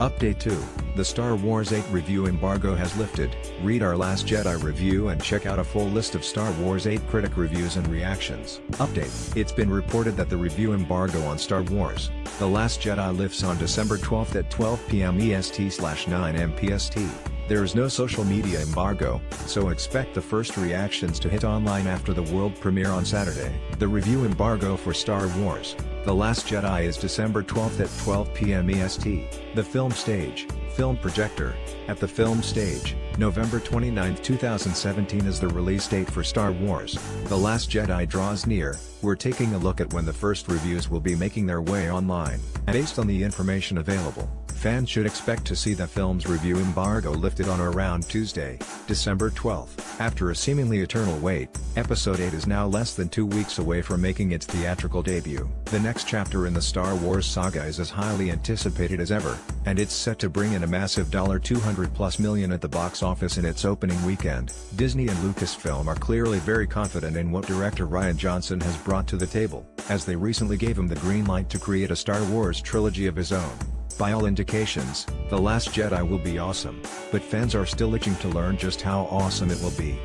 Update 2, the Star Wars 8 review embargo has lifted. Read our Last Jedi review and check out a full list of Star Wars 8 critic reviews and reactions. Update, it's been reported that the review embargo on Star Wars The Last Jedi lifts on December 12th at 12 p.m. EST/9 m PST. There is no social media embargo, so expect the first reactions to hit online after the world premiere on Saturday. The review embargo for Star Wars The Last Jedi is December 12th at 12 p.m. EST. The film stage, film projector. At the film stage, November 29, 2017 is the release date for Star Wars The Last Jedi draws near. We're taking a look at when the first reviews will be making their way online, and based on the information available, fans should expect to see the film's review embargo lifted on or around Tuesday, December 12th. After a seemingly eternal wait, Episode 8 is now less than 2 weeks away from making its theatrical debut. The next chapter in the Star Wars saga is as highly anticipated as ever, and it's set to bring in a massive $200+ million at the box office in its opening weekend. Disney and Lucasfilm are clearly very confident in what director Rian Johnson has brought to the table, as they recently gave him the green light to create a Star Wars trilogy of his own. By all indications, The Last Jedi will be awesome, but fans are still itching to learn just how awesome it will be.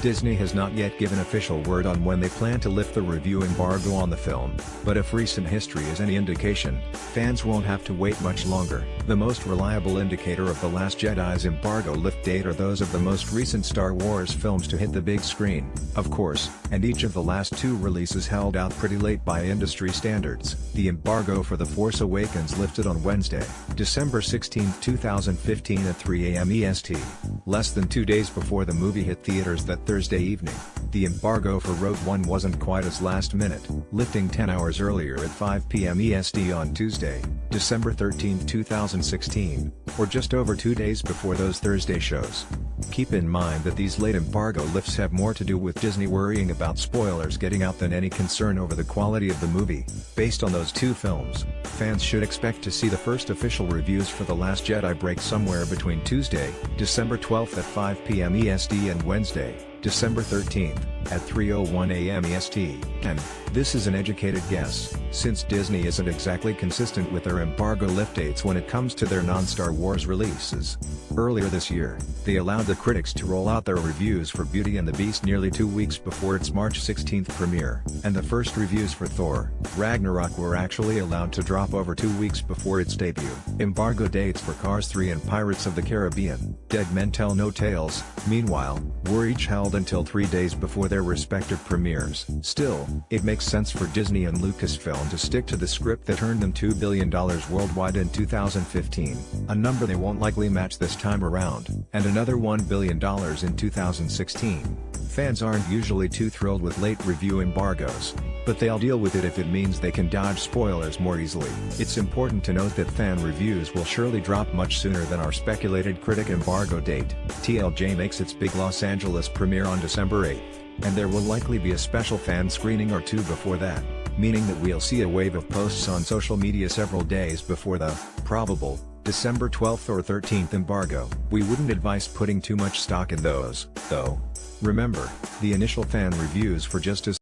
Disney has not yet given official word on when they plan to lift the review embargo on the film, but if recent history is any indication, fans won't have to wait much longer. The most reliable indicator of The Last Jedi's embargo lift date are those of the most recent Star Wars films to hit the big screen, of course, and each of the last two releases held out pretty late by industry standards. The embargo for The Force Awakens lifted on Wednesday, December 16, 2015 at 3 a.m. EST, less than 2 days before the movie hit theaters that Thursday evening. The embargo for Rogue One wasn't quite as last minute, lifting 10 hours earlier at 5 p.m. EST on Tuesday, December 13, 2016, or just over 2 days before those Thursday shows. Keep in mind that these late embargo lifts have more to do with Disney worrying about spoilers getting out than any concern over the quality of the movie. Based on those two films, fans should expect to see the first official reviews for The Last Jedi break somewhere between Tuesday, December 12th at 5 p.m. EST and Wednesday, December 13th, at 3:01 a.m. EST. And this is an educated guess, since Disney isn't exactly consistent with their embargo lift dates when it comes to their non-Star Wars releases. Earlier this year, they allowed the critics to roll out their reviews for Beauty and the Beast nearly 2 weeks before its March 16th premiere, and the first reviews for Thor: Ragnarok were actually allowed to drop over 2 weeks before its debut. Embargo dates for Cars 3 and Pirates of the Caribbean, Dead Men Tell No Tales, meanwhile, were each held until 3 days before their respective premieres. Still, it makes sense for Disney and Lucasfilm to stick to the script that earned them $2 billion worldwide in 2015, a number they won't likely match this time around, and another $1 billion in 2016. Fans aren't usually too thrilled with late review embargoes, but they'll deal with it if it means they can dodge spoilers more easily. It's important to note that fan reviews will surely drop much sooner than our speculated critic embargo date. TLJ makes its big Los Angeles premiere on December 8th, and there will likely be a special fan screening or two before that, meaning that we'll see a wave of posts on social media several days before the probable December 12th or 13th embargo. We wouldn't advise putting too much stock in those, though. Remember, the initial fan reviews for just as